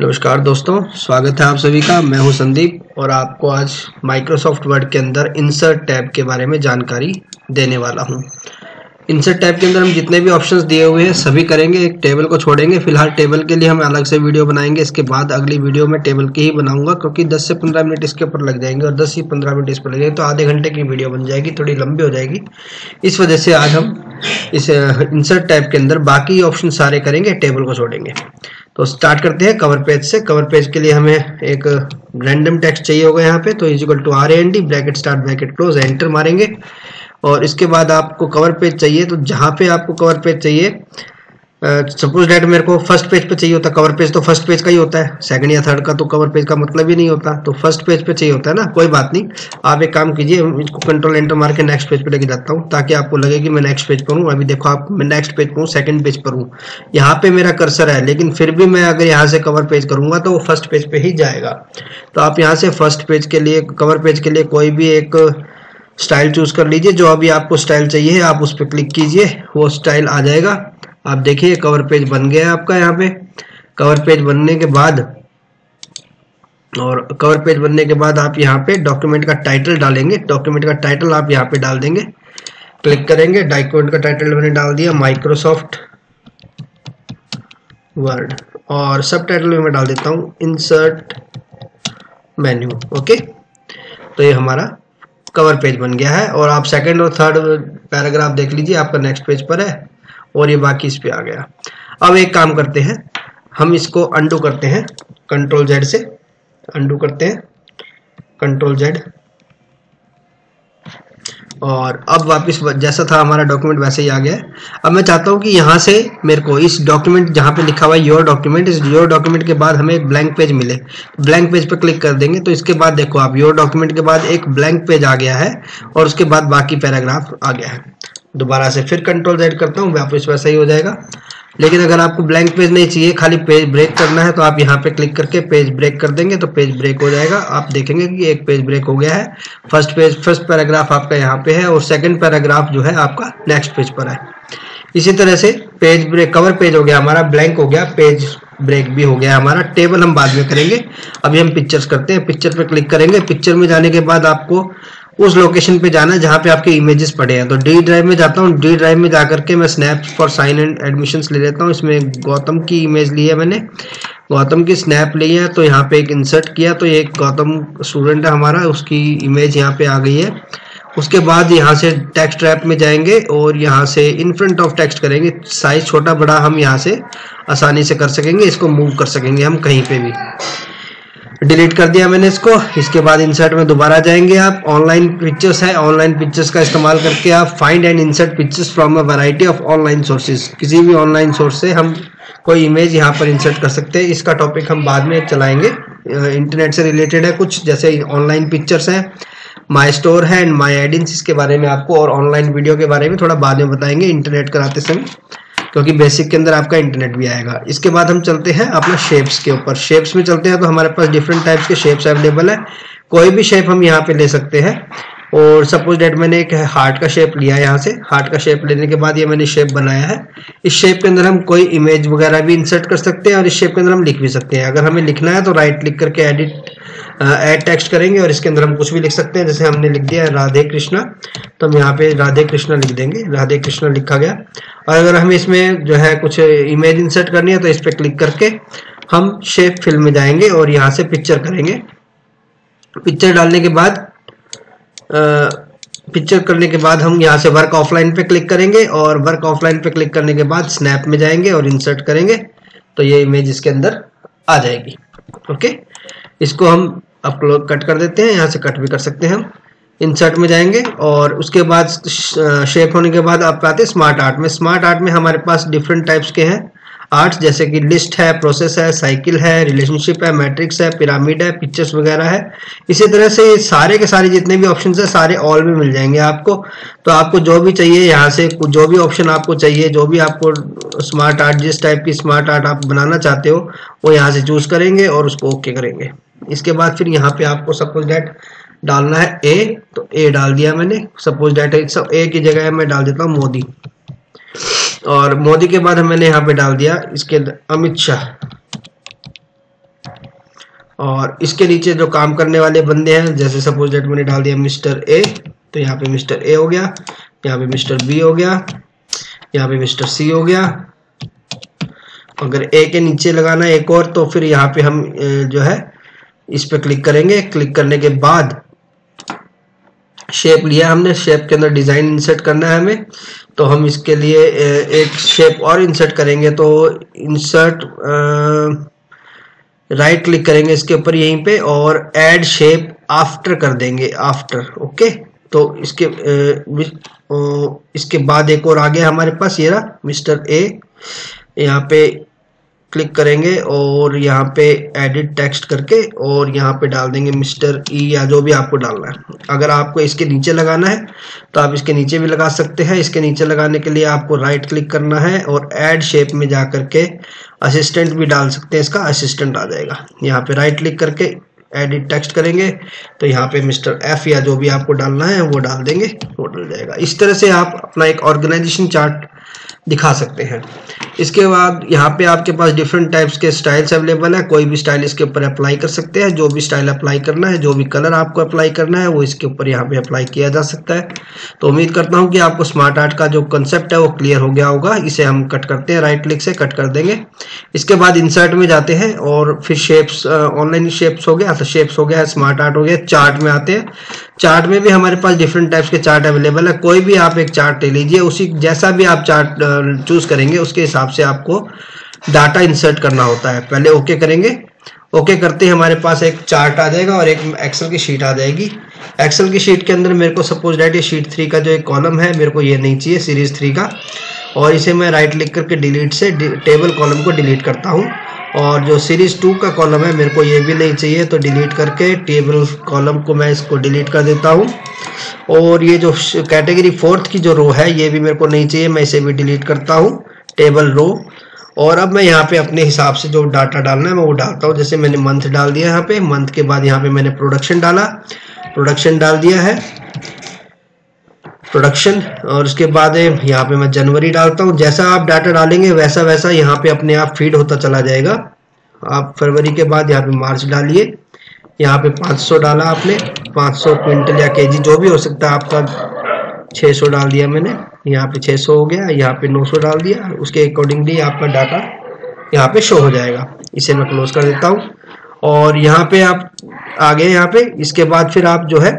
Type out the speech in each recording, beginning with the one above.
नमस्कार दोस्तों, स्वागत है आप सभी का। मैं हूं संदीप और आपको आज माइक्रोसॉफ्ट वर्ड के अंदर इंसर्ट टैब के बारे में जानकारी देने वाला हूं। इंसर्ट टैब के अंदर हम जितने भी ऑप्शंस दिए हुए हैं सभी करेंगे, एक टेबल को छोड़ेंगे। फिलहाल टेबल के लिए हम अलग से वीडियो बनाएंगे, इसके बाद अगली वीडियो में टेबल की ही बनाऊंगा, क्योंकि 10 से 15 मिनट इसके ऊपर लग जाएंगे और 10 से 15 मिनट इस पर लग जाएंगे तो आधे घंटे की वीडियो बन जाएगी, थोड़ी लंबी हो जाएगी। इस वजह से आज हम इस इंसर्ट टैब के अंदर बाकी ऑप्शन सारे करेंगे, टेबल को छोड़ेंगे। तो स्टार्ट करते हैं कवर पेज से। कवर पेज के लिए हमें एक रैंडम टेक्स्ट चाहिए होगा यहाँ पे, तो equal to RAND bracket start bracket close, enter मारेंगे। और इसके बाद आपको कवर पेज चाहिए, तो जहाँ पे आपको कवर पेज चाहिए, सपोज दैट मेरे को फर्स्ट पेज पे चाहिए होता। कवर पेज तो फर्स्ट पेज का ही होता है, सेकंड या थर्ड का तो कवर पेज का मतलब ही नहीं होता, तो फर्स्ट पेज पे चाहिए होता है ना। कोई बात नहीं, आप एक काम कीजिए, इसको कंट्रोल एंटर मार के नेक्स्ट पेज पे लेके जाता हूँ, ताकि आपको लगे कि मैं नेक्स्ट पेज पर हूँ। अभी देखो आप, मैं नेक्स्ट पेज पर हूँ, सेकंड पेज पर हूँ, यहाँ पे मेरा कर्सर है, लेकिन फिर भी मैं अगर यहाँ से कवर पेज करूंगा तो वो फर्स्ट पेज पे ही जाएगा। तो आप यहाँ से फर्स्ट पेज के लिए, कवर पेज के लिए कोई भी एक स्टाइल चूज कर लीजिए, जो अभी आपको स्टाइल चाहिए आप उस पर क्लिक कीजिए, वो स्टाइल आ जाएगा। आप देखिए कवर पेज बन गया है आपका। यहाँ पे कवर पेज बनने के बाद, और कवर पेज बनने के बाद आप यहाँ पे डॉक्यूमेंट का टाइटल डालेंगे। डॉक्यूमेंट का टाइटल आप यहाँ पे डाल देंगे, क्लिक करेंगे। डॉक्यूमेंट का टाइटल मैंने डाल दिया माइक्रोसॉफ्ट वर्ड, और सब टाइटल में मैं डाल देता हूँ इंसर्ट मेन्यू। ओके, तो ये हमारा कवर पेज बन गया है। और आप सेकंड और थर्ड पैराग्राफ देख लीजिए, आपका नेक्स्ट पेज पर है और ये बाकी इस पे आ गया। अब एक काम करते हैं, हम इसको अंडू करते हैं, कंट्रोल Z से अंडू करते हैं, कंट्रोल Z। और अब वापस जैसा था हमारा डॉक्यूमेंट वैसे ही आ गया है। अब मैं चाहता हूं कि यहाँ से मेरे को इस डॉक्यूमेंट जहाँ पे लिखा हुआ है योर डॉक्यूमेंट, इस योर डॉक्यूमेंट के बाद हमें एक ब्लैंक पेज मिले। ब्लैंक पेज पे क्लिक कर देंगे तो इसके बाद देखो आप, योर डॉक्यूमेंट के बाद एक ब्लैंक पेज आ गया है और उसके बाद बाकी पैराग्राफ आ गया है। दोबारा से फिर कंट्रोल Z करता हूँ, वापस वैसा ही हो जाएगा। लेकिन अगर आपको ब्लैंक पेज नहीं चाहिए, खाली पेज ब्रेक करना है, तो आप यहाँ पे क्लिक करके पेज ब्रेक कर देंगे तो पेज ब्रेक हो जाएगा। आप देखेंगे कि एक पेज ब्रेक हो गया है। फर्स्ट पैराग्राफ आपका यहाँ पे है और सेकंड पैराग्राफ जो है आपका नेक्स्ट पेज पर है। इसी तरह से पेज ब्रेक, कवर पेज हो गया हमारा, ब्लैंक हो गया, पेज ब्रेक भी हो गया हमारा। टेबल हम बाद में करेंगे, अभी हम पिक्चर्स करते हैं। पिक्चर पे क्लिक करेंगे। पिक्चर में जाने के बाद आपको उस लोकेशन पे जाना है जहाँ पे आपके इमेजेस पड़े हैं। तो डी ड्राइव में जाता हूँ, डी ड्राइव में जाकर के मैं snaps for sign and admissions ले लेता हूँ। इसमें गौतम की इमेज ली है मैंने, गौतम की स्नैप ली है, तो यहाँ पे एक इंसर्ट किया, तो ये गौतम स्टूडेंट है हमारा, उसकी इमेज यहाँ पे आ गई है। उसके बाद यहाँ से टेक्स्ट रैप में जाएंगे और यहाँ से इन फ्रंट ऑफ टेक्स्ट करेंगे। साइज छोटा बड़ा हम यहाँ से आसानी से कर सकेंगे, इसको मूव कर सकेंगे हम कहीं पे भी। डिलीट कर दिया मैंने इसको। इसके बाद इंसर्ट में दोबारा जाएंगे आप। ऑनलाइन पिक्चर्स है, ऑनलाइन पिक्चर्स का इस्तेमाल करके आप find and insert pictures from a variety of online sources. किसी भी ऑनलाइन सोर्स से हम कोई इमेज यहाँ पर इंसर्ट कर सकते हैं। इसका टॉपिक हम बाद में चलाएंगे, इंटरनेट से रिलेटेड है कुछ, जैसे ऑनलाइन पिक्चर्स है, माई स्टोर है एंड माई एडिंस, इसके बारे में आपको, और ऑनलाइन वीडियो के बारे में थोड़ा बाद में बताएंगे इंटरनेट कराते समय, क्योंकि बेसिक के अंदर आपका इंटरनेट भी आएगा। इसके बाद हम चलते हैं अपना शेप्स के ऊपर। शेप्स में चलते हैं तो हमारे पास डिफरेंट टाइप्स के शेप्स अवेलेबल है। कोई भी शेप हम यहाँ पे ले सकते हैं। और सपोज डेट मैंने एक हार्ट का शेप लिया है। यहाँ से हार्ट का शेप लेने के बाद ये मैंने शेप बनाया है। इस शेप के अंदर हम कोई इमेज वगैरह भी इंसर्ट कर सकते हैं और इस शेप के अंदर हम लिख भी सकते हैं। अगर हमें लिखना है तो राइट क्लिक करके ऐड टेक्स्ट करेंगे और इसके अंदर हम कुछ भी लिख सकते हैं। जैसे हमने लिख दिया है राधे कृष्णा, तो हम यहाँ पे राधे कृष्णा लिख देंगे, राधे कृष्णा लिखा गया। और अगर हमें इसमें जो है कुछ इमेज इंसर्ट करनी है तो इस पर क्लिक करके हम शेप फिल में जाएंगे और यहाँ से पिक्चर करेंगे। पिक्चर डालने के बाद हम यहाँ से वर्क ऑफलाइन पे क्लिक करेंगे और वर्क ऑफलाइन पे क्लिक करने के बाद स्नैप में जाएंगे और इंसर्ट करेंगे, तो ये इमेज इसके अंदर आ जाएगी। ओके, इसको हम अपलोड कट कर देते हैं, यहाँ से कट भी कर सकते हैं हम। इंसर्ट में जाएंगे और उसके बाद शेप होने के बाद आप आते हैं स्मार्ट आर्ट में। स्मार्ट आर्ट में हमारे पास डिफरेंट टाइप्स के हैं आर्ट्स, जैसे कि लिस्ट है, प्रोसेस है, साइकिल है, रिलेशनशिप है, मैट्रिक्स है, पिरामिड है, पिक्चर्स वगैरह है। इसी तरह से सारे के सारे जितने भी ऑप्शंस है सारे ऑल में मिल जाएंगे आपको। तो आपको जो भी चाहिए यहाँ से, जो भी ऑप्शन आपको चाहिए, जो भी आपको स्मार्ट आर्ट, जिस टाइप की स्मार्ट आर्ट आप बनाना चाहते हो वो यहाँ से चूज करेंगे और उसको ओके करेंगे। इसके बाद फिर यहाँ पे आपको सपोज दैट डालना है ए, तो ए डाल दिया मैंने। सपोज दैट ए की जगह मैं डाल देता हूँ मोदी, और मोदी के बाद मैंने यहाँ पे डाल दिया इसके अमित शाह। और इसके नीचे जो काम करने वाले बंदे हैं, जैसे सपोज डेट मैंने डाल दिया मिस्टर ए, तो यहाँ पे मिस्टर ए हो गया, यहाँ पे मिस्टर बी हो गया, यहाँ पे मिस्टर सी हो गया। अगर ए के नीचे लगाना है एक और, तो फिर यहाँ पे हम जो है इस पे क्लिक करेंगे। क्लिक करने के बाद शेप लिया हमने, शेप के अंदर डिजाइन इंसर्ट करना है हमें, तो हम इसके लिए एक शेप और इंसर्ट करेंगे। तो इंसर्ट राइट क्लिक करेंगे इसके ऊपर यहीं पे और ऐड शेप आफ्टर कर देंगे, आफ्टर। ओके, तो इसके बाद एक और आ गया हमारे पास, ये रहा मिस्टर ए। यहाँ पे क्लिक करेंगे और यहाँ पे एडिट टेक्स्ट करके और यहाँ पे डाल देंगे मिस्टर ई या जो भी आपको डालना है। अगर आपको इसके नीचे लगाना है तो आप इसके नीचे भी लगा सकते हैं। इसके नीचे लगाने के लिए आपको राइट क्लिक करना है और ऐड शेप में जा करके असिस्टेंट भी डाल सकते हैं, इसका असिस्टेंट आ जाएगा। यहाँ पे राइट क्लिक करके एडिट टेक्स्ट करेंगे तो यहाँ पे मिस्टर एफ या जो भी आपको डालना है वो डाल देंगे, वो डल जाएगा। इस तरह से आप अपना एक ऑर्गेनाइजेशन चार्ट दिखा सकते हैं। इसके बाद यहाँ पे आपके पास डिफरेंट टाइप्स के स्टाइल्स अवेलेबल है, कोई भी स्टाइल इसके ऊपर अप्लाई कर सकते हैं। जो भी स्टाइल अप्लाई करना है, जो भी कलर आपको अप्लाई करना है वो इसके ऊपर यहाँ पे अप्लाई किया जा सकता है। तो उम्मीद करता हूँ कि आपको स्मार्ट आर्ट का जो कंसेप्ट है वो क्लियर हो गया होगा। इसे हम कट करते हैं, राइट क्लिक से कट कर देंगे। इसके बाद इंसर्ट में जाते हैं और फिर शेप्स, ऑनलाइन शेप्स हो गया, तो शेप्स हो गया, स्मार्ट आर्ट हो गया। चार्ट में आते हैं, चार्ट में भी हमारे पास डिफरेंट टाइप्स के चार्ट अवेलेबल है। कोई भी आप एक चार्ट ले लीजिए, उसी जैसा भी आप चार्ट चूज करेंगे उसके हिसाब से आपको डाटा इंसर्ट करना होता है। पहले ओके करेंगे, ओके करते ही हमारे पास एक चार्ट आ जाएगा और एक एक्सेल की शीट आ जाएगी। एक्सेल की शीट के अंदर मेरे को सपोज दैट ये शीट 3 का जो एक कॉलम है, मेरे को ये नहीं चाहिए सीरीज 3 का, और इसे मैं राइट क्लिक करके डिलीट से टेबल कॉलम को डिलीट करता हूँ। और जो सीरीज 2 का कॉलम है मेरे को ये भी नहीं चाहिए, तो डिलीट करके टेबल कॉलम को मैं इसको डिलीट कर देता हूँ। और ये जो कैटेगरी 4th की जो रो है ये भी मेरे को नहीं चाहिए, मैं इसे भी डिलीट करता हूँ, टेबल रो। और अब मैं यहाँ पे अपने हिसाब से जो डाटा डालना है मैं वो डालता हूँ। जैसे मैंने मंथ डाल दिया यहाँ पे, मंथ के बाद यहाँ पे मैंने प्रोडक्शन डाला, प्रोडक्शन डाल दिया है, प्रोडक्शन। और उसके बाद यहाँ पे मैं जनवरी डालता हूँ। जैसा आप डाटा डालेंगे वैसा वैसा यहाँ पे अपने आप फीड होता चला जाएगा। आप फरवरी के बाद यहाँ पे मार्च डालिए, यहाँ पे 500 डाला आपने, 500 क्विंटल या केजी जो भी हो सकता है आपका। 600 डाल दिया मैंने, यहाँ पे 600 हो गया, यहाँ पे 900 डाल दिया। उसके अकॉर्डिंगली आपका डाटा यहाँ पे शो हो जाएगा। इसे मैं क्लोज कर देता हूँ और यहाँ पे आप आ गए यहाँ पे। इसके बाद फिर आप जो है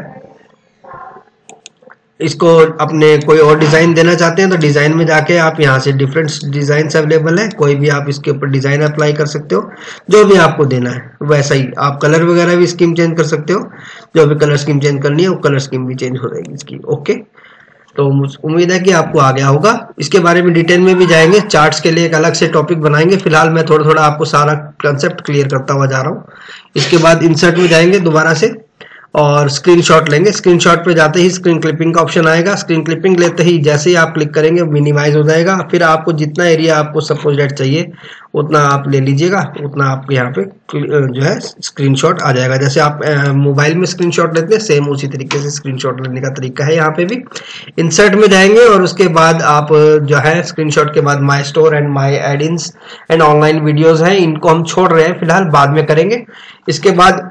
इसको अपने कोई और डिजाइन देना चाहते हैं तो डिजाइन में जाके आप यहाँ से डिफरेंट डिजाइन अवेलेबल है, कोई भी आप इसके ऊपर डिजाइन अप्लाई कर सकते हो, जो भी आपको देना है। वैसा ही आप कलर वगैरह भी स्कीम चेंज कर सकते हो, जो भी कलर स्कीम चेंज करनी है वो कलर स्कीम भी चेंज हो जाएगी इसकी। ओके, तो उम्मीद है कि आपको आ गया होगा। इसके बारे में डिटेल में भी जाएंगे, चार्ट्स के लिए एक अलग से टॉपिक बनाएंगे। फिलहाल मैं थोड़ा थोड़ा आपको सारा कंसेप्ट क्लियर करता हुआ जा रहा हूँ। इसके बाद इंसर्ट में जाएंगे दोबारा से और स्क्रीनशॉट लेंगे। स्क्रीनशॉट पे जाते ही स्क्रीन क्लिपिंग का ऑप्शन आएगा। स्क्रीन क्लिपिंग लेते ही जैसे ही आप क्लिक करेंगे मिनिमाइज हो जाएगा। फिर आपको जितना एरिया आपको सपोज डेट चाहिए उतना आप ले लीजिएगा, उतना आपको यहाँ पे जो है स्क्रीनशॉट आ जाएगा। जैसे आप मोबाइल में स्क्रीनशॉट लेते हैं सेम उसी तरीके से स्क्रीनशॉट लेने का तरीका है यहाँ पे भी। इंसर्ट में जाएंगे और उसके बाद आप जो है स्क्रीनशॉट के बाद my store and my addings and online videos हैं, इनको हम छोड़ रहे हैं फिलहाल, बाद में करेंगे। इसके बाद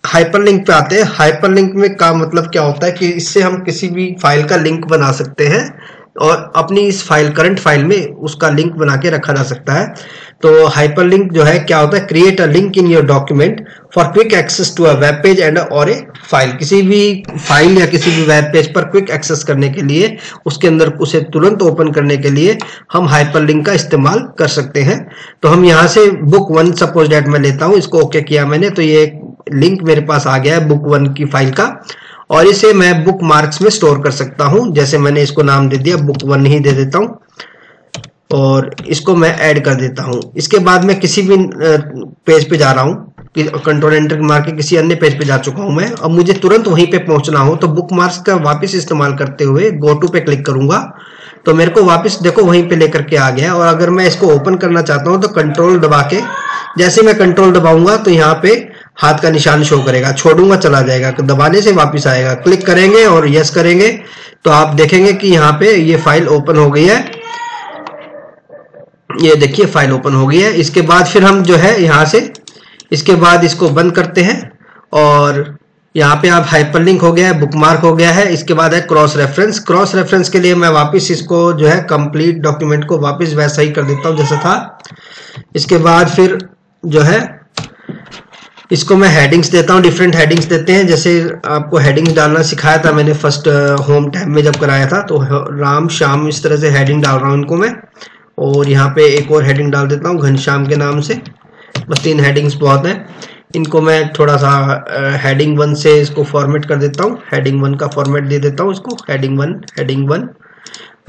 हाइपरलिंक पे आते हैं। हाइपरलिंक में का मतलब क्या होता है कि इससे हम किसी भी फाइल का लिंक बना सकते हैं और अपनी इस फाइल, करंट फाइल में उसका लिंक बना के रखा जा सकता है। तो हाइपरलिंक जो है क्या होता है, create a link in your document for quick access to a web page and और ए फाइल। किसी भी फाइल या किसी भी वेब पेज पर क्विक एक्सेस करने के लिए, उसके अंदर उसे तुरंत ओपन करने के लिए हम हाइपरलिंक का इस्तेमाल कर सकते हैं। तो हम यहाँ से बुक 1 सपोज डेट मैं लेता हूँ, इसको ओके किया मैंने, तो ये लिंक मेरे पास आ गया है बुक 1 की फाइल का, और इसे मैं बुक मार्क्स में स्टोर कर सकता हूं। जैसे मैंने इसको नाम दे दिया बुक 1 ही दे देता हूं और इसको मैं ऐड कर देता हूं। इसके बाद मैं किसी भी पेज पे जा रहा हूं, कंट्रोल एंटर मार के किसी अन्य पेज पे जा चुका हूं मैं, अब मुझे तुरंत वहीं पे पहुंचना हो तो बुक मार्क्स का वापस इस्तेमाल करते हुए गो टू पे क्लिक करूंगा तो मेरे को वापस देखो वहीं पे लेकर के आ गया। और अगर मैं इसको ओपन करना चाहता हूं तो कंट्रोल दबा के, जैसे मैं कंट्रोल दबाऊंगा तो यहाँ पे हाथ का निशान शो करेगा, छोड़ूंगा चला जाएगा, दबाने से वापस आएगा। क्लिक करेंगे और यस करेंगे तो आप देखेंगे कि यहाँ पे ये फाइल ओपन हो गई है। ये देखिए फाइल ओपन हो गई है। इसके बाद फिर हम जो है यहाँ से इसके बाद इसको बंद करते हैं और यहाँ पे आप हाइपरलिंक हो गया है, बुकमार्क हो गया है। इसके बाद है क्रॉस रेफरेंस। क्रॉस रेफरेंस के लिए मैं वापस इसको जो है कंप्लीट डॉक्यूमेंट को वापस वैसा ही कर देता हूँ जैसा था। इसके बाद फिर जो है इसको मैं हेडिंग्स देता हूँ, डिफरेंट हेडिंग्स देते हैं। जैसे आपको हेडिंग्स डालना सिखाया था मैंने फर्स्ट होम टैब में जब कराया था, तो राम श्याम इस तरह से हेडिंग डाल रहा हूँ इनको मैं। और यहाँ पे एक और हेडिंग डाल देता हूँ घनश्याम के नाम से। बस 3 हेडिंग्स बहुत हैं। इनको मैं थोड़ा सा हेडिंग 1 से इसको फॉर्मेट कर देता हूँ। हेडिंग 1 का फॉर्मेट दे देता हूँ इसको, हेडिंग 1, हेडिंग 1।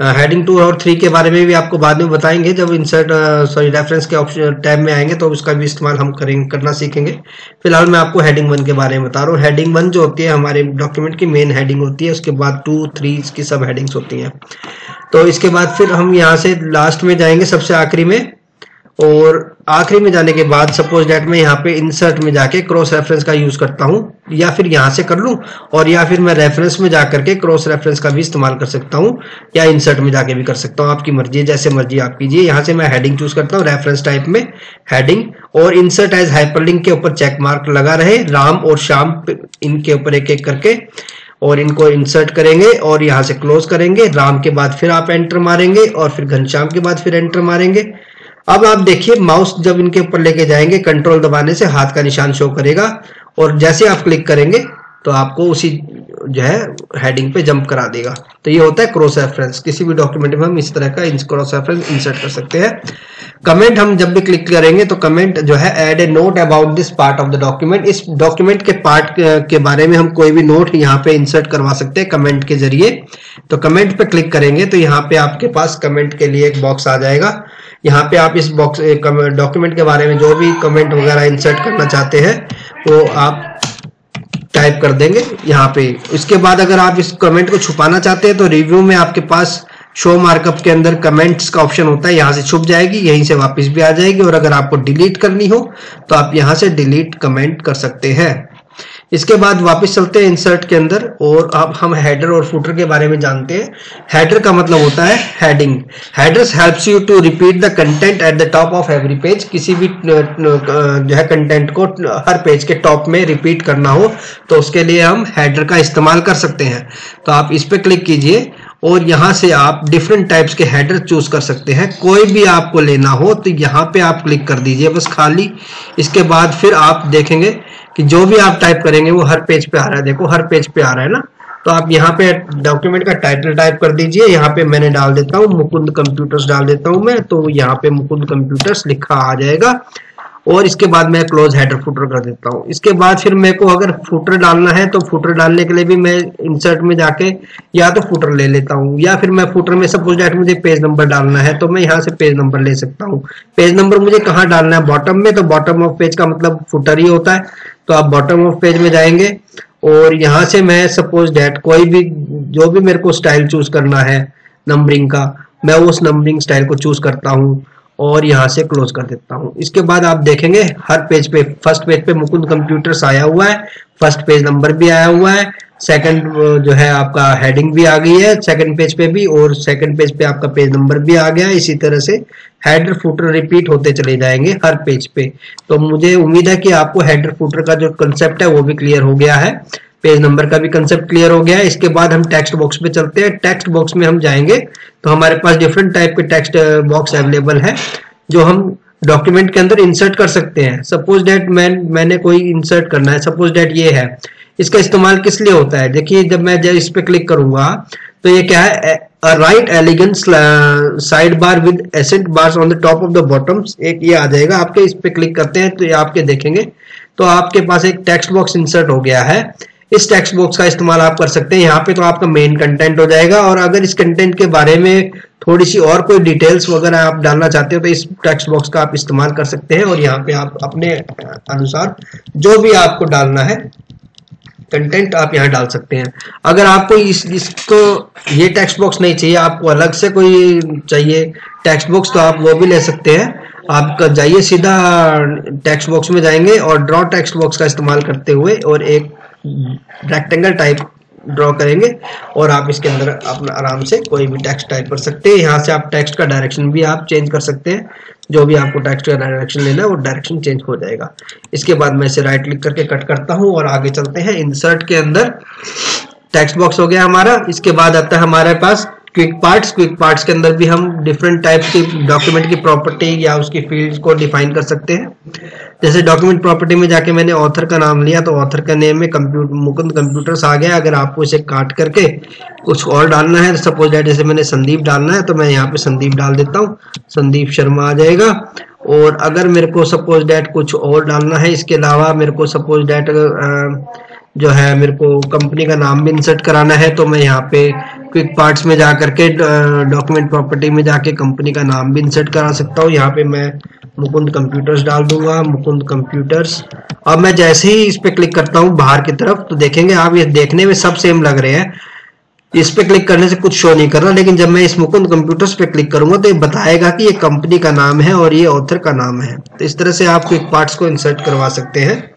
हेडिंग 2 और 3 के बारे में भी आपको बाद में बताएंगे जब इंसर्ट रेफरेंस के ऑप्शन टैब में आएंगे, तो उसका भी इस्तेमाल हम करना सीखेंगे। फिलहाल मैं आपको हेडिंग 1 के बारे में बता रहा हूँ। हेडिंग 1 जो होती है हमारे डॉक्यूमेंट की मेन हेडिंग होती है, उसके बाद 2, 3 इसकी सब हेडिंग्स होती हैं। तो इसके बाद फिर हम यहाँ से लास्ट में जाएंगे सबसे आखिरी में, और आखिरी में जाने के बाद सपोज डेट मैं यहाँ पे इंसर्ट में जाके क्रॉस रेफरेंस का यूज करता हूँ, या फिर यहाँ से कर लूँ, और या फिर मैं रेफरेंस में जाकर के क्रॉस रेफरेंस का भी इस्तेमाल कर सकता हूँ, या इंसर्ट में जाके भी कर सकता हूँ। आपकी मर्जी है, जैसे मर्जी आप कीजिए। यहाँ से मैं हेडिंग चूज करता हूँ, रेफरेंस टाइप में हेडिंग, और इंसर्ट एज हाइपरलिंक के ऊपर चेक मार्क लगा रहे, राम और श्याम इनके ऊपर एक एक करके, और इनको इंसर्ट करेंगे और यहाँ से क्लोज करेंगे। राम के बाद फिर आप एंटर मारेंगे, और फिर घनश्याम के बाद फिर एंटर मारेंगे। अब आप देखिए माउस जब इनके ऊपर लेके जाएंगे, कंट्रोल दबाने से हाथ का निशान शो करेगा, और जैसे आप क्लिक करेंगे तो आपको उसी जो है हेडिंग पे जंप करा देगा। तो ये होता है क्रॉस रेफरेंस। किसी भी डॉक्यूमेंट में हम इस तरह का क्रॉस रेफरेंस इंसर्ट कर सकते हैं। कमेंट हम जब भी क्लिक करेंगे तो कमेंट जो है add a note about this part of the document, इस डॉक्यूमेंट के पार्ट के बारे में हम कोई भी नोट यहाँ पे इंसर्ट करवा सकते हैं कमेंट के जरिए। तो कमेंट पे क्लिक करेंगे तो यहाँ पे आपके पास कमेंट के लिए एक बॉक्स आ जाएगा। यहाँ पे आप इस बॉक्स डॉक्यूमेंट के बारे में जो भी कमेंट वगैरह इंसर्ट करना चाहते हैं वो आप टाइप कर देंगे यहाँ पे। इसके बाद अगर आप इस कमेंट को छुपाना चाहते हैं तो रिव्यू में आपके पास शो मार्कअप के अंदर कमेंट्स का ऑप्शन होता है, यहाँ से छुप जाएगी, यहीं से वापस भी आ जाएगी। और अगर आपको डिलीट करनी हो तो आप यहाँ से डिलीट कमेंट कर सकते हैं। इसके बाद वापस चलते हैं इंसर्ट के अंदर, और अब हम हेडर और फुटर के बारे में जानते हैं। हेडर का मतलब होता है heading. Headers helps you to repeat the content at the top of every page. किसी भी जो है कंटेंट को हर पेज के टॉप में रिपीट करना हो तो उसके लिए हम हेडर का इस्तेमाल कर सकते हैं। तो आप इस पे क्लिक कीजिए और यहाँ से आप डिफरेंट टाइप्स के हेडर चूज कर सकते हैं। कोई भी आपको लेना हो तो यहाँ पे आप क्लिक कर दीजिए बस खाली। इसके बाद फिर आप देखेंगे कि जो भी आप टाइप करेंगे वो हर पेज पे आ रहा है। देखो हर पेज पे आ रहा है ना। तो आप यहाँ पे डॉक्यूमेंट का टाइटल टाइप कर दीजिए। यहाँ पे मैंने डाल देता हूँ मुकुंद कंप्यूटर्स डाल देता हूँ मैं, तो यहाँ पे मुकुंद कंप्यूटर्स लिखा आ जाएगा। और इसके बाद मैं क्लोज हेडर फुटर कर देता हूँ। इसके बाद फिर मेरे को अगर फुटर डालना है तो फुटर डालने के लिए भी मैं इंसर्ट में जाके या तो फुटर ले लेता हूँ, या फिर मैं फुटर में सपोज दैट मुझे पेज नंबर डालना है तो मैं यहाँ से पेज नंबर ले सकता हूँ। पेज नंबर मुझे कहाँ डालना है? बॉटम में। तो बॉटम ऑफ पेज का मतलब फुटर ही होता है। तो आप बॉटम ऑफ पेज में जाएंगे और यहाँ से मैं सपोज दैट कोई भी जो भी मेरे को स्टाइल चूज करना है नंबरिंग का, मैं उस नंबरिंग स्टाइल को चूज करता हूँ और यहाँ से क्लोज कर देता हूँ। इसके बाद आप देखेंगे हर पेज पे, फर्स्ट पेज पे मुकुंद कंप्यूटर्स आया हुआ है, फर्स्ट पेज नंबर भी आया हुआ है, सेकंड जो है आपका हेडिंग भी आ गई है सेकंड पेज पे भी, और सेकंड पेज पे आपका पेज नंबर भी आ गया है। इसी तरह से हेडर फुटर रिपीट होते चले जाएंगे हर पेज पे। तो मुझे उम्मीद है कि आपको हेडर फुटर का जो कंसेप्ट है वो भी क्लियर हो गया है, पेज नंबर का भी कंसेप्ट क्लियर हो गया है। इसके बाद हम टेक्स्ट बॉक्स पे चलते हैं। टेक्स्ट बॉक्स में हम जाएंगे तो हमारे पास डिफरेंट टाइप के टेक्स्ट बॉक्स अवेलेबल है जो हम डॉक्यूमेंट के अंदर इंसर्ट कर सकते हैं। सपोज डेट मैंने कोई इंसर्ट करना है, सपोज डेट ये है। इसका इस्तेमाल किस लिए होता है? देखिए जब मैं इस पे क्लिक करूंगा तो ये क्या है, right elegant side bar with accent bars on the top of the bottom, एक ये आ जाएगा आपके। इस पे क्लिक करते हैं तो ये आपके देखेंगे तो आपके पास एक टेक्स्ट बॉक्स इंसर्ट हो गया है। इस टेक्स्ट बॉक्स का इस्तेमाल आप कर सकते हैं। यहाँ पे तो आपका मेन कंटेंट हो जाएगा, और अगर इस कंटेंट के बारे में थोड़ी सी और कोई डिटेल्स वगैरह आप डालना चाहते हो तो इस टेक्स्ट बॉक्स का आप इस्तेमाल कर सकते हैं। और यहाँ पे आप अपने अनुसार जो भी आपको डालना है कंटेंट आप यहाँ डाल सकते हैं। अगर आपको इसको ये टेक्स्ट बॉक्स नहीं चाहिए, आपको अलग से कोई चाहिए टेक्स्ट बॉक्स, तो आप वो भी ले सकते हैं। आप जाइए सीधा टेक्स्ट बॉक्स में जाएंगे और ड्रॉ टेक्स्ट बॉक्स का इस्तेमाल करते हुए और एक रेक्टेंगल टाइप ड्रॉ करेंगे और आप इसके अंदर अपना आराम से कोई भी टेक्स्ट टाइप कर सकते हैं। यहाँ से आप टेक्स्ट का डायरेक्शन भी आप चेंज कर सकते हैं, जो भी आपको टेक्स्ट का डायरेक्शन लेना है वो डायरेक्शन चेंज हो जाएगा। इसके बाद मैं इसे राइट क्लिक करके कट करता हूँ और आगे चलते हैं। इंसर्ट के अंदर टेक्स्ट बॉक्स हो गया हमारा। इसके बाद आता है हमारे पास क्विक पार्ट्स। क्विक पार्ट्स के अंदर भी हम डिफरेंट टाइप की डॉक्यूमेंट की प्रॉपर्टी या उसकी फील्ड्स को डिफाइन कर सकते हैं। जैसे डॉक्यूमेंट प्रॉपर्टी में जाके मैंने ऑथर का नाम लिया तो ऑथर का नेम में मुकुंद कंप्यूटर्स आ गया। अगर आपको इसे काट करके कुछ और डालना है, सपोज दैट जैसे मैंने संदीप डालना है तो मैं यहाँ पे संदीप डाल देता हूँ, संदीप शर्मा आ जाएगा। और अगर मेरे को सपोज दैट कुछ और डालना है, इसके अलावा मेरे को सपोज दैट जो है मेरे को कंपनी का नाम भी इंसर्ट कराना है तो मैं यहाँ पे क्विक पार्ट्स में जा करके डॉक्यूमेंट प्रॉपर्टी में जाके कंपनी का नाम भी इंसर्ट करा सकता हूँ। यहाँ पे मैं मुकुंद कंप्यूटर्स डाल दूंगा, मुकुंद कंप्यूटर्स। अब मैं जैसे ही इस पे क्लिक करता हूँ बाहर की तरफ तो देखेंगे आप ये देखने में सब सेम लग रहे हैं। इस पे क्लिक करने से कुछ शो नहीं कर रहा, लेकिन जब मैं इस मुकुंद कंप्यूटर्स पे क्लिक करूंगा तो ये बताएगा कि ये कंपनी का नाम है और ये ऑथर का नाम है। तो इस तरह से आप क्विक पार्ट्स को इंसर्ट करवा सकते हैं।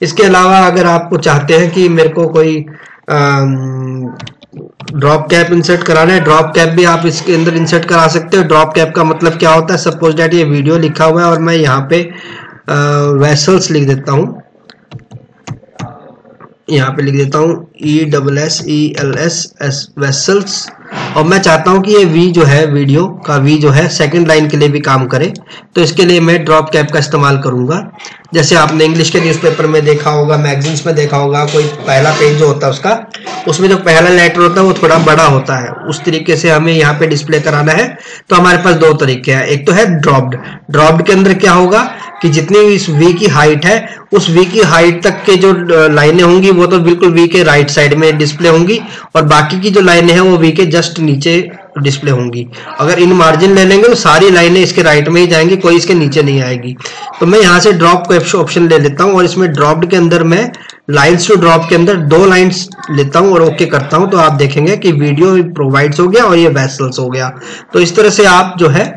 इसके अलावा अगर आपको चाहते हैं कि मेरे को कोई ड्रॉप कैप इंसर्ट कराना है, ड्रॉप कैप भी आप इसके अंदर इंसर्ट करा सकते हो। ड्रॉप कैप का मतलब क्या होता है, सपोज दैट ये वीडियो लिखा हुआ है और मैं यहाँ पे वेसल्स लिख देता हूँ, यहाँ पे लिख देता हूँ ESSELS वेसल्स। और मैं चाहता हूँ कि ये वी जो है वीडियो का वी जो है सेकंड लाइन के लिए भी काम करे, तो इसके लिए मैं ड्रॉप कैप का इस्तेमाल करूंगा। जैसे आपने इंग्लिश के न्यूज़पेपर में देखा होगा, मैगजीन्स में देखा होगा, कोई पहला पेज जो होता है उसका, उसमें जो पहला लेटर होता है वो थोड़ा बड़ा होता है, उस तरीके से हमें यहाँ पे डिस्प्ले कराना है। तो हमारे पास दो तरीके हैं, एक तो है ड्रॉप्ड। ड्रॉप्ड के अंदर क्या होगा कि जितनी इस वी की हाइट है उस वी की हाइट तक के जो लाइनें होंगी वो तो बिल्कुल वी के राइट साइड में डिस्प्ले होंगी और बाकी की जो लाइनें हैं वो वी के जस्ट नीचे डिस्प्ले होंगी। अगर इन मार्जिन ले लेंगे तो सारी लाइनें इसके राइट में ही जाएंगी, कोई इसके नीचे नहीं आएगी। तो मैं यहाँ से ड्रॉप को ऑप्शन ले लेता हूँ और इसमें ड्रॉप्ड के अंदर मैं लाइन्स टू ड्रॉप के अंदर 2 लाइन्स लेता हूँ और ओके करता हूँ। तो आप देखेंगे कि वीडियो प्रोवाइड्स हो गया और ये वेसल्स हो गया। तो इस तरह से आप जो है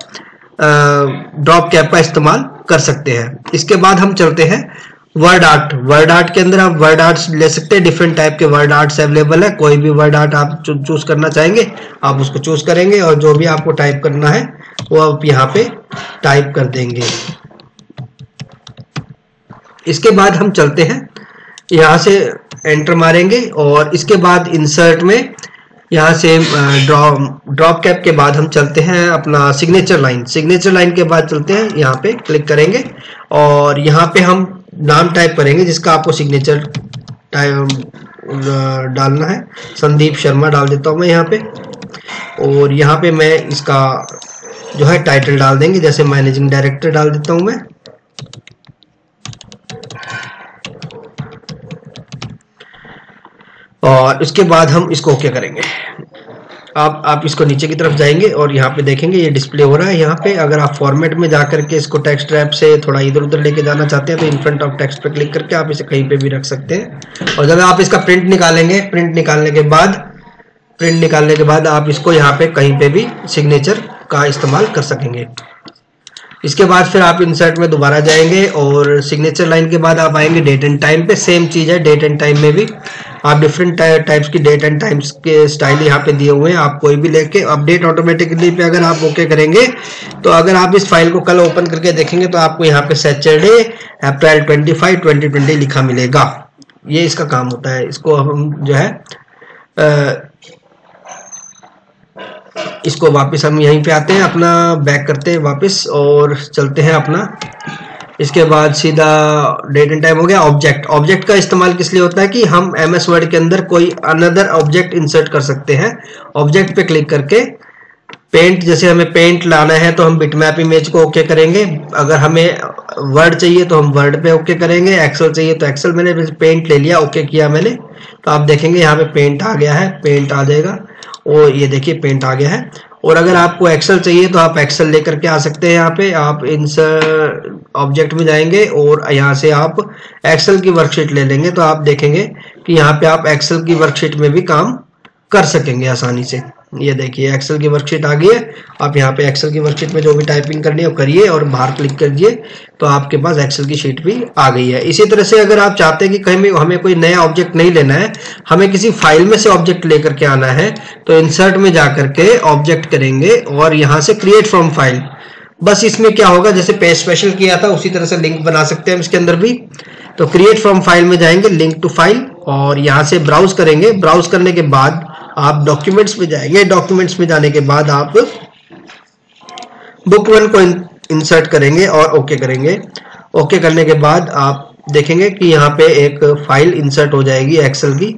ड्रॉप कैप का इस्तेमाल कर सकते हैं। इसके बाद हम चलते हैं वर्ड आर्ट। वर्ड आर्ट के अंदर आप वर्ड आर्ट्स ले सकते हैं, डिफरेंट टाइप के वर्ड आर्ट्स अवेलेबल है। कोई भी वर्ड आर्ट आप चूज करना चाहेंगे आप उसको चूज करेंगे और जो भी आपको टाइप करना है वो आप यहाँ पे टाइप कर देंगे। इसके बाद हम चलते हैं, यहाँ से एंटर मारेंगे और इसके बाद इंसर्ट में यहाँ से ड्रॉप कैप के बाद हम चलते हैं अपना सिग्नेचर लाइन। सिग्नेचर लाइन के बाद चलते हैं, यहाँ पे क्लिक करेंगे और यहाँ पे हम नाम टाइप करेंगे जिसका आपको सिग्नेचर डालना है। संदीप शर्मा डाल देता हूँ मैं यहाँ पे और यहाँ पे मैं इसका जो है टाइटल डाल देंगे, जैसे मैनेजिंग डायरेक्टर डाल देता हूँ मैं। और उसके बाद हम इसको ओके करेंगे। आप इसको नीचे की तरफ जाएंगे और यहाँ पे देखेंगे ये डिस्प्ले हो रहा है। यहाँ पे अगर आप फॉर्मेट में जाकर के इसको टेक्स्ट रैप से थोड़ा इधर उधर लेके जाना चाहते हैं तो इन फ्रंट ऑफ टेक्स्ट पे क्लिक करके आप इसे कहीं पे भी रख सकते हैं। और जब आप इसका प्रिंट निकालेंगे, प्रिंट निकालने के बाद आप इसको यहाँ पे कहीं पे भी सिग्नेचर का इस्तेमाल कर सकेंगे। इसके बाद फिर आप इंसर्ट में दोबारा जाएंगे और सिग्नेचर लाइन के बाद आप आएंगे डेट एंड टाइम पे। सेम चीज है, डेट एंड टाइम में भी आप डिफरेंट टाइप्स की डेट एंड टाइम्स के स्टाइल यहाँ पे दिए हुए हैं। आप कोई भी लेके अपडेट ऑटोमेटिकली पे अगर आप ओके करेंगे तो अगर आप इस फाइल को कल ओपन करके देखेंगे तो आपको यहाँ पे सैटरडे अप्रैल 25 2020 लिखा मिलेगा। ये इसका काम होता है। इसको हम जो है इसको वापस हम यहीं पे आते हैं, अपना बैक करते हैं वापस और चलते हैं अपना। इसके बाद सीधा डेट एंड टाइम हो गया। ऑब्जेक्ट का इस्तेमाल किस लिए होता है कि हम MS वर्ड के अंदर कोई अनदर ऑब्जेक्ट इंसर्ट कर सकते हैं। ऑब्जेक्ट पे क्लिक करके पेंट, जैसे हमें पेंट लाना है तो हम बिटमैप इमेज को ओके करेंगे। अगर हमें वर्ड चाहिए तो हम वर्ड पे ओके करेंगे। एक्सेल चाहिए तो एक्सेल। मैंने पेंट ले लिया, ओके किया मैंने, तो आप देखेंगे यहाँ पे पेंट आ गया है, पेंट आ जाएगा और ये देखिए पेंट आ गया है। और अगर आपको एक्सेल चाहिए तो आप एक्सेल लेकर के आ सकते हैं। यहाँ पे आप इंसर्ट ऑब्जेक्ट में जाएंगे और यहाँ से आप एक्सेल की वर्कशीट ले लेंगे तो आप देखेंगे कि यहाँ पे आप एक्सेल की वर्कशीट में भी काम कर सकेंगे आसानी से। ये देखिए एक्सेल की वर्कशीट आ गई है। आप यहाँ पे एक्सेल की वर्कशीट में जो भी टाइपिंग करनी है वो करिए और बाहर क्लिक करिए तो आपके पास एक्सेल की शीट भी आ गई है। इसी तरह से अगर आप चाहते हैं कि कहीं हमें कोई नया ऑब्जेक्ट नहीं लेना है, हमें किसी फाइल में से ऑब्जेक्ट लेकर के आना है, तो इंसर्ट में जाकर के ऑब्जेक्ट करेंगे और यहाँ से क्रिएट फ्रॉम फाइल। बस इसमें क्या होगा, जैसे पेज स्पेशल किया था उसी तरह से लिंक बना सकते हैं इसके अंदर भी। तो क्रिएट फ्रॉम फाइल में जाएंगे, लिंक टू फाइल, और यहाँ से ब्राउज करेंगे। ब्राउज करने के बाद आप डॉक्यूमेंट्स में जाएंगे। डॉक्यूमेंट्स में जाने के बाद आप बुक 1 को इंसर्ट करेंगे और ओके करेंगे। ओके करने के बाद आप देखेंगे कि यहाँ पे एक फाइल इंसर्ट हो जाएगी एक्सेल की,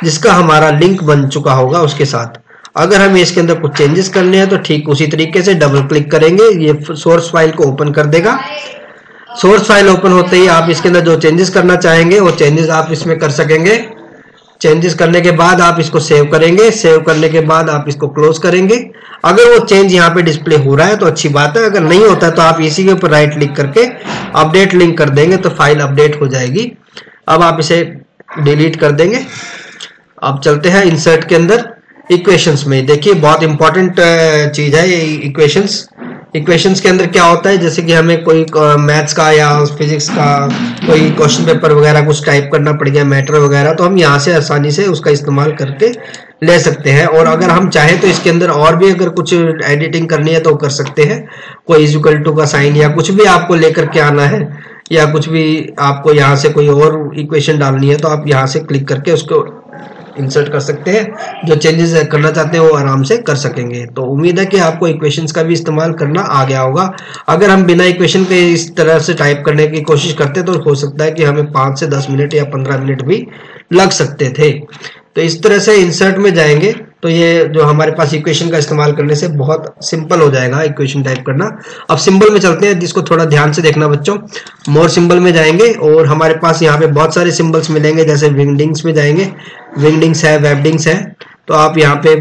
जिसका हमारा लिंक बन चुका होगा उसके साथ। अगर हमें इसके अंदर कुछ चेंजेस करने हैं तो ठीक उसी तरीके से डबल क्लिक करेंगे, ये सोर्स फाइल को ओपन कर देगा। सोर्स फाइल ओपन होते ही आप इसके अंदर जो चेंजेस करना चाहेंगे वो चेंजेस आप इसमें कर सकेंगे। चेंजेस करने के बाद आप इसको सेव करेंगे। सेव करने के बाद आप इसको क्लोज करेंगे। अगर वो चेंज यहाँ पे डिस्प्ले हो रहा है तो अच्छी बात है, अगर नहीं होता है तो आप इसी के ऊपर राइट क्लिक करके अपडेट लिंक कर देंगे तो फाइल अपडेट हो जाएगी। अब आप इसे डिलीट कर देंगे। अब चलते हैं इंसर्ट के अंदर इक्वेशंस में। देखिए बहुत इंपॉर्टेंट चीज है ये इक्वेशंस। इक्वेशंस के अंदर क्या होता है, जैसे कि हमें कोई मैथ्स का या फिजिक्स का कोई क्वेश्चन पेपर वगैरह कुछ टाइप करना पड़ गया, मैटर वगैरह, तो हम यहाँ से आसानी से उसका इस्तेमाल करके ले सकते हैं। और अगर हम चाहें तो इसके अंदर और भी अगर कुछ एडिटिंग करनी है तो कर सकते हैं। कोई इक्वल टू का साइन या कुछ भी आपको लेकर के आना है, या कुछ भी आपको यहाँ से कोई और इक्वेशन डालनी है तो आप यहाँ से क्लिक करके उसको इंसर्ट कर सकते हैं। जो चेंजेस करना चाहते हैं वो आराम से कर सकेंगे। तो उम्मीद है कि आपको इक्वेशंस का भी इस्तेमाल करना आ गया होगा। अगर हम बिना इक्वेशन के इस तरह से टाइप करने की कोशिश करते तो हो सकता है कि हमें 5 से 10 मिनट या 15 मिनट भी लग सकते थे। तो इस तरह से इंसर्ट में जाएंगे तो ये जो हमारे पास इक्वेशन का इस्तेमाल करने से बहुत सिंपल हो जाएगा इक्वेशन टाइप करना। अब सिंबल में चलते हैं, जिसको थोड़ा ध्यान से देखना बच्चों। मोर सिंबल में जाएंगे और हमारे पास यहाँ पे बहुत सारे सिंबल्स मिलेंगे। जैसे विंगडिंग्स में जाएंगे, विंगडिंग्स है, वेबडिंग्स है, तो आप यहाँ पे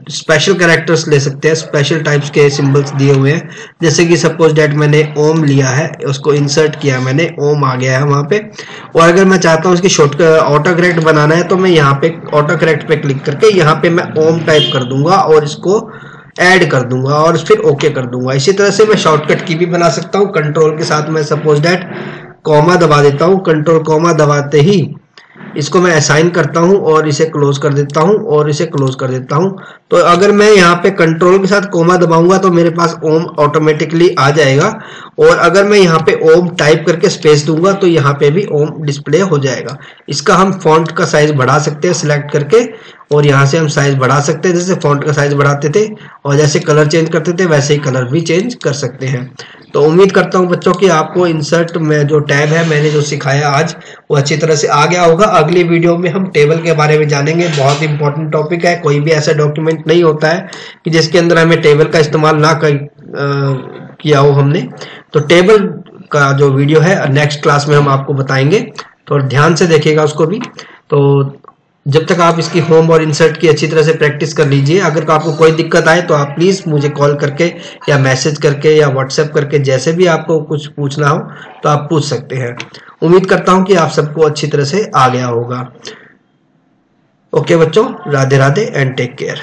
स्पेशल कैरेक्टर्स ले सकते हैं। स्पेशल टाइप्स के सिंबल्स दिए हुए हैं, जैसे कि सपोज डेट मैंने ओम लिया है, उसको इंसर्ट किया मैंने, ओम आ गया है वहां पे। और अगर मैं चाहता हूँ इसकी शॉर्ट ऑटो करेक्ट बनाना है तो मैं यहाँ पे ऑटो करेक्ट पे क्लिक करके यहाँ पे मैं ओम टाइप कर दूंगा और इसको ऐड कर दूंगा और फिर ओके कर दूंगा। इसी तरह से मैं शॉर्टकट की भी बना सकता हूँ। कंट्रोल के साथ मैं सपोज डेट कॉमा दबा देता हूँ। कंट्रोल कॉमा दबाते ही इसको मैं असाइन करता हूं और इसे क्लोज कर देता हूं और इसे क्लोज कर देता हूं। तो अगर मैं यहाँ पे कंट्रोल के साथ कोमा दबाऊंगा तो मेरे पास ओम ऑटोमेटिकली आ जाएगा, और अगर मैं यहाँ पे ओम टाइप करके स्पेस दूंगा तो यहाँ पे भी ओम डिस्प्ले हो जाएगा। इसका हम फॉन्ट का साइज बढ़ा सकते हैं सिलेक्ट करके, और यहाँ से हम साइज बढ़ा सकते हैं। जैसे फॉन्ट का साइज बढ़ाते थे और जैसे कलर चेंज करते थे वैसे ही कलर भी चेंज कर सकते हैं। तो उम्मीद करता हूँ बच्चों कि आपको इंसर्ट में जो टैब है मैंने जो सिखाया आज वो अच्छी तरह से आ गया होगा। अगली वीडियो में हम टेबल के बारे में जानेंगे। बहुत इंपॉर्टेंट टॉपिक है। कोई भी ऐसा डॉक्यूमेंट नहीं होता है कि जिसके अंदर हमें टेबल का इस्तेमाल ना किया हो हमने। तो टेबल का जो वीडियो है नेक्स्ट क्लास में हम आपको बताएंगे, तो ध्यान से देखिएगा उसको भी। तो जब तक आप इसकी होम और इंसर्ट की अच्छी तरह से प्रैक्टिस कर लीजिए। अगर आपको कोई दिक्कत आए तो आप प्लीज़ मुझे कॉल करके या मैसेज करके या व्हाट्सएप करके जैसे भी आपको कुछ पूछना हो तो आप पूछ सकते हैं। उम्मीद करता हूं कि आप सबको अच्छी तरह से आ गया होगा। ओके बच्चों, Radhe Radhe and take care.